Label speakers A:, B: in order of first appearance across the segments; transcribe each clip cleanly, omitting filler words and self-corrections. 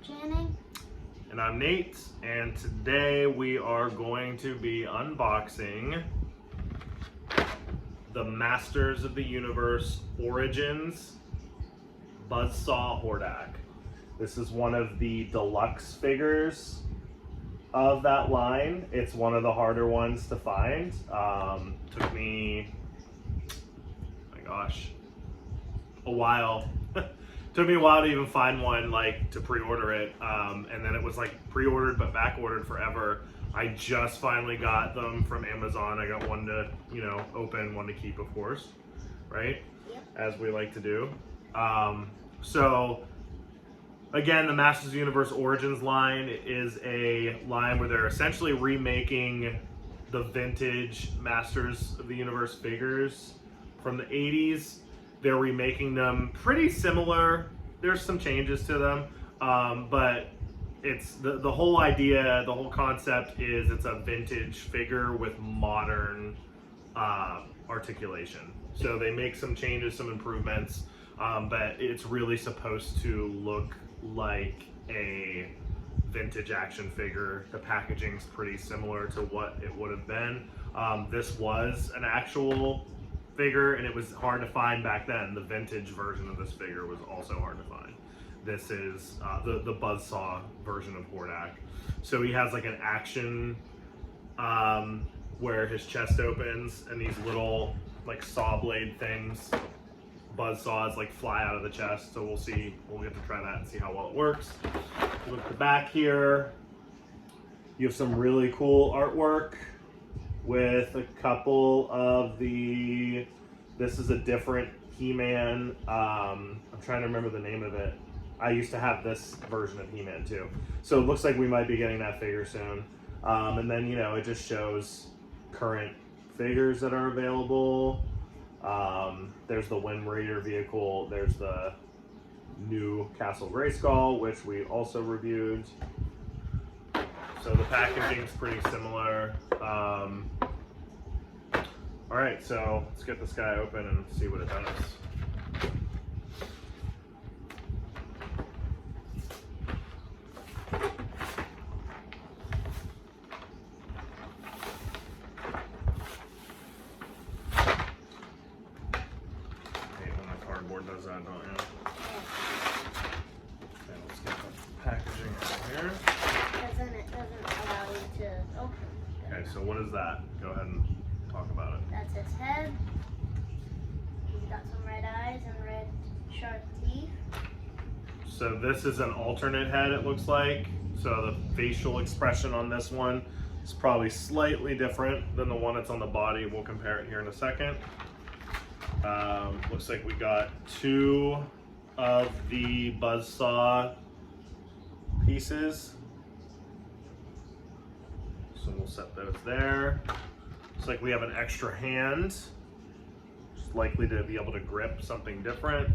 A: Channing.
B: And I'm Nate, and today we are going to be unboxing the Masters of the Universe Origins Buzzsaw HORDAK. This is one of the deluxe figures of that line. It's one of the harder ones to find. Took me, oh my gosh, a while. Took me a while to even find one, like, to pre-order it, and then it was like pre-ordered but back-ordered forever. I just finally got them from Amazon. I got one to, open, one to keep, of course, right?
A: Yep.
B: As we like to do. So, again, the Masters of the Universe Origins line is a line where they're essentially remaking the vintage Masters of the Universe figures from the 80s. They're remaking them pretty similar. There's some changes to them, but it's the whole idea, the whole concept is it's a vintage figure with modern articulation. So they make some changes, some improvements, but it's really supposed to look like a vintage action figure. The packaging's pretty similar to what it would have been. This was an actual figure, and it was hard to find back then. The vintage version of this figure was also hard to find. This is the Buzzsaw version of HORDAK. So he has like an action where his chest opens and these little like saw blade things, buzzsaws, like fly out of the chest. So we'll get to try that and see how well it works. Look at the back here. You have some really cool artwork with a couple of this is a different He-Man. I'm trying to remember the name of it. I used to have this version of He-Man too. So it looks like we might be getting that figure soon. And then, it just shows current figures that are available. There's the Wind Raider vehicle. There's the new Castle Grayskull, which we also reviewed. So the packaging's pretty similar. All right, so let's get this guy open and see what it does. I hate when the cardboard does that, don't you? Okay, let's get the packaging out here.
A: It doesn't allow you to open.
B: Okay, so what is that? Go ahead and talk about it.
A: That's his head. He's got some red eyes and red sharp teeth.
B: So this is an alternate head, it looks like. So the facial expression on this one is probably slightly different than the one that's on the body. We'll compare it here in a second. Looks like we got two of the Buzzsaw pieces. So we'll set those there. Looks like we have an extra hand. It's likely to be able to grip something different.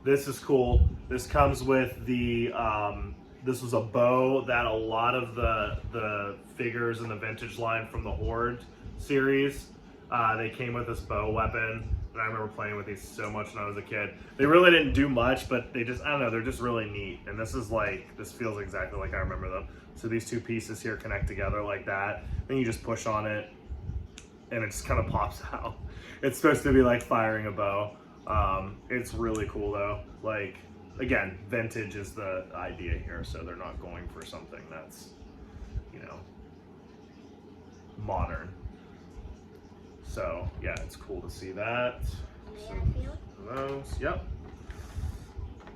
B: This is cool. This comes with the, this was a bow that a lot of the figures in the vintage line from the Horde series, they came with this bow weapon. And I remember playing with these so much when I was a kid. They really didn't do much, but they just, I don't know, they're just really neat. And this is like, this feels exactly like I remember them. So these two pieces here connect together like that. Then you just push on it and it just kind of pops out. It's supposed to be like firing a bow. It's really cool though. Like, again, vintage is the idea here. So they're not going for something that's, modern. So yeah, it's cool to see that. So, those, yep.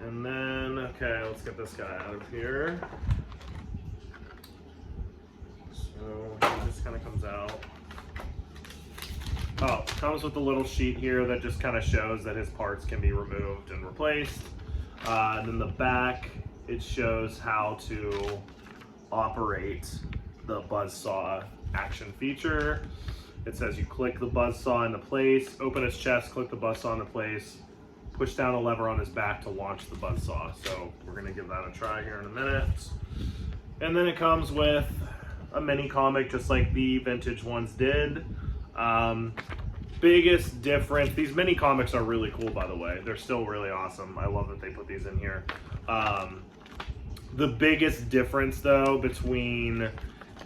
B: And then, okay, let's get this guy out of here. So he just kind of comes out. Oh, comes with a little sheet here that just kind of shows that his parts can be removed and replaced. And then the back, it shows how to operate the Buzzsaw action feature. It says you click the Buzzsaw into place, open his chest, click the Buzzsaw into place, push down a lever on his back to launch the Buzzsaw. So we're gonna give that a try here in a minute. And then it comes with a mini comic just like the vintage ones did. Biggest difference, these mini comics are really cool, by the way. They're still really awesome. I love that they put these in here. The biggest difference, though, between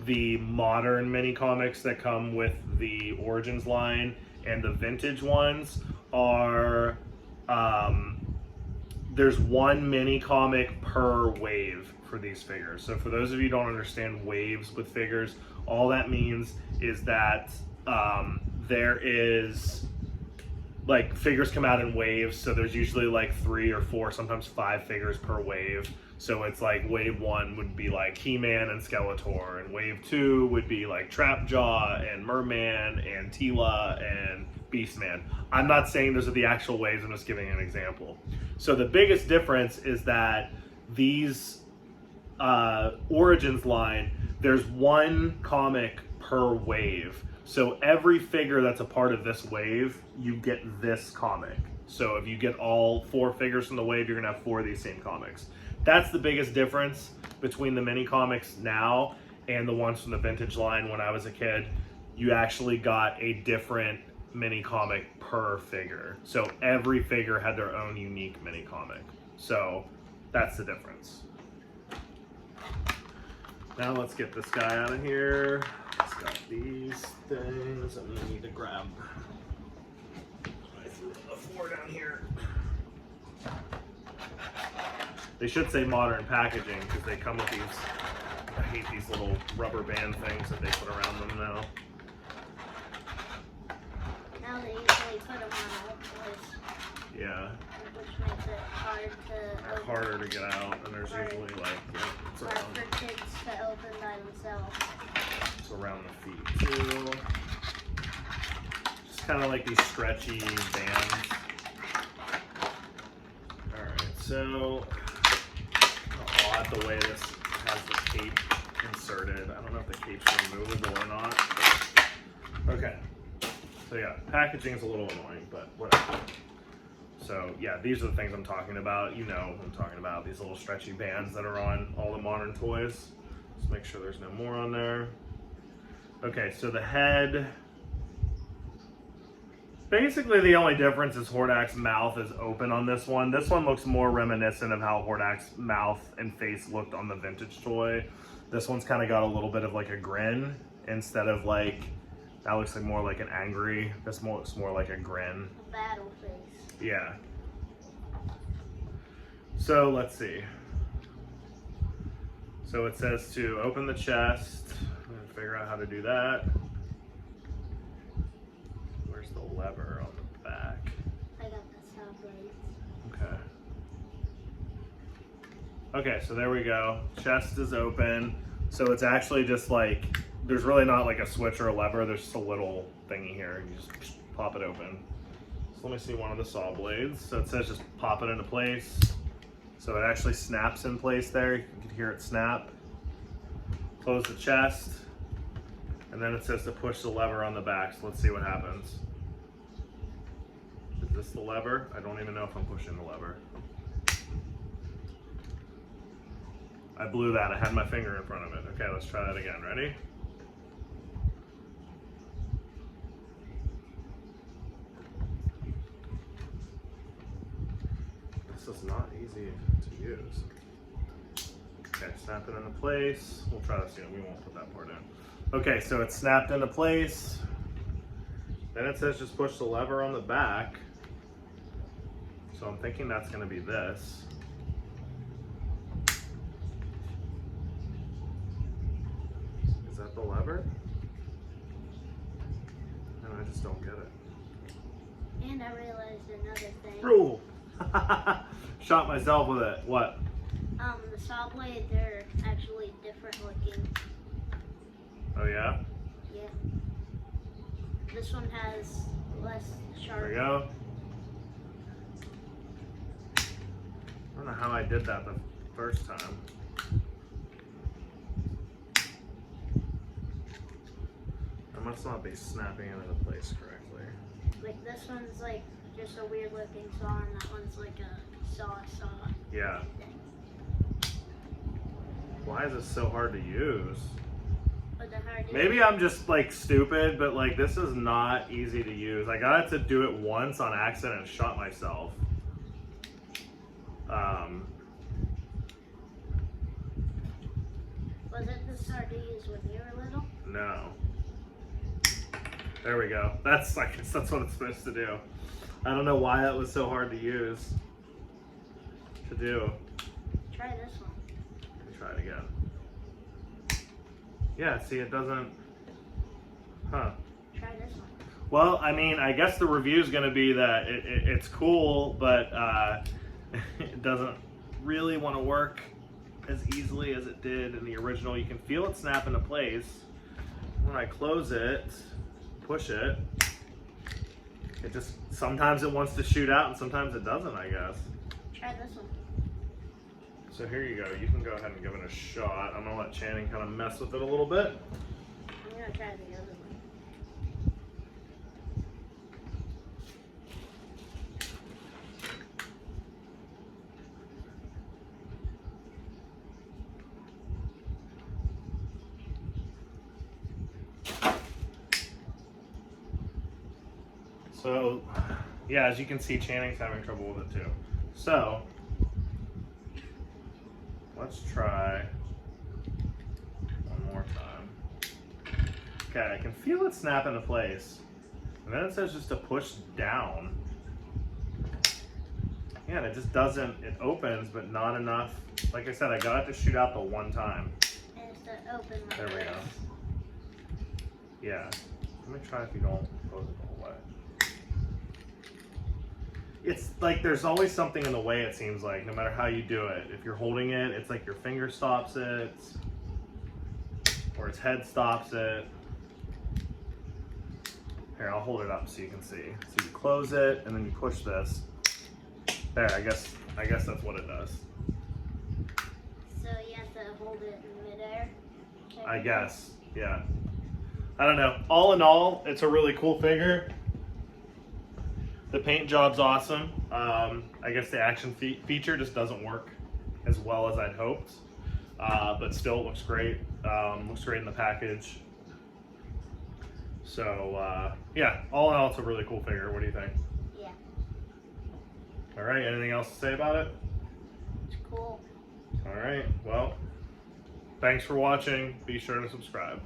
B: the modern mini comics that come with the Origins line and the vintage ones are there's one mini comic per wave for these figures. So for those of you who don't understand waves with figures, all that means is that there is like figures come out in waves. So there's usually like 3 or 4, sometimes 5 figures per wave. So it's like wave 1 would be like He-Man and Skeletor, and wave 2 would be like Trapjaw and Merman and Tila and Beastman. I'm not saying those are the actual waves, I'm just giving an example. So the biggest difference is that these Origins line, there's one comic per wave. So every figure that's a part of this wave, you get this comic. So if you get all 4 figures from the wave, you're gonna have 4 of these same comics. That's the biggest difference between the mini comics now and the ones from the vintage line when I was a kid. You actually got a different mini comic per figure. So every figure had their own unique mini comic. So that's the difference. Now let's get this guy out of here. It's got these things I'm gonna need to grab. I threw the 4 down here. They should say modern packaging because they come with these. I hate these little rubber band things that they put around them now.
A: Now they usually put them on all toys.
B: Yeah.
A: Which makes it hard to open.
B: Harder to get out, and there's usually like it's
A: Hard
B: around,
A: for kids to open by themselves.
B: it's around the feet too. Just kind of like these stretchy bands. All right, so odd the way this has the cape inserted. I don't know if the cape's removable or not. Okay. So yeah, packaging is a little annoying, but whatever. So yeah, these are the things I'm talking about. You know what I'm talking about. These little stretchy bands that are on all the modern toys. Let's make sure there's no more on there. Okay, so the head. Basically the only difference is HORDAK's mouth is open on this one. This one looks more reminiscent of how HORDAK's mouth and face looked on the vintage toy. This one's kind of got a little bit of like a grin instead of like, that looks like more like an angry. This looks more like a grin.
A: Battle face.
B: Yeah. So let's see. So it says to open the chest. I'm gonna figure out how to do that. Where's the lever on the back?
A: I got the sound blades.
B: Okay. Okay, so there we go. Chest is open. So it's actually just like, there's really not like a switch or a lever. There's just a little thingy here. You just pop it open. So let me see one of the saw blades. So it says just pop it into place. So it actually snaps in place there. You can hear it snap. Close the chest. And then it says to push the lever on the back. So let's see what happens. Is this the lever? I don't even know if I'm pushing the lever. I blew that. I had my finger in front of it. Okay, let's try that again. Ready? This is not easy to use. Okay, snap it into place. We'll try this again. We won't put that part in. Okay, so it's snapped into place. Then it says just push the lever on the back. So I'm thinking that's going to be this. Is that the lever? And I just don't get it.
A: And I realized another thing.
B: Bro! Shot myself with it. What?
A: The saw blade, they're actually different looking.
B: Oh yeah?
A: Yeah. This one has less sharp.
B: There we go. I don't know how I did that the first time. I must not be snapping it into place correctly.
A: Like this one's like just a weird looking saw, and that one's like a saw.
B: Yeah.
A: Thing.
B: Why is this so hard to use?
A: But the hard
B: Maybe I'm just like stupid, but like this is not easy to use. I got to do it once on accident and shot myself.
A: Was it this hard to use when you were little?
B: No. There we go. That's, I guess that's what it's supposed to do. I don't know why that was so hard to use. To do.
A: Try this one.
B: Let me try it again. Yeah, see, it doesn't. Huh.
A: Try this one.
B: Well, I mean, I guess the review is going to be that it's cool, but it doesn't really want to work as easily as it did in the original. You can feel it snap into place. When I close it, push it, it just, sometimes it wants to shoot out and sometimes it doesn't, I guess.
A: Try this one.
B: So here you go. You can go ahead and give it a shot. I'm going to let Channing kind of mess with it a little bit.
A: I'm going to try the other one.
B: So, yeah, as you can see, Channing's having trouble with it too. So, let's try one more time. Okay, I can feel it snap into place. And then it says just to push down. Yeah, and it just doesn't, it opens, but not enough. Like I said, I got it to shoot out the one time.
A: And it's to open like
B: There we
A: this.
B: go. Yeah. Let me try if you don't close it the whole way. It's like there's always something in the way, it seems like, no matter how you do it. If you're holding it, it's like your finger stops it, or its head stops it. Here, I'll hold it up so you can see. So you close it, and then you push this. There, I guess that's what it does.
A: So you have to hold it in midair?
B: I guess, yeah. I don't know. All in all, it's a really cool figure. The paint job's awesome. I guess the action feature just doesn't work as well as I'd hoped. But still, it looks great. Looks great in the package. So, yeah, all in all, it's a really cool figure. What do you think?
A: Yeah.
B: All right, anything else to say about it?
A: It's cool.
B: All right, well, thanks for watching. Be sure to subscribe.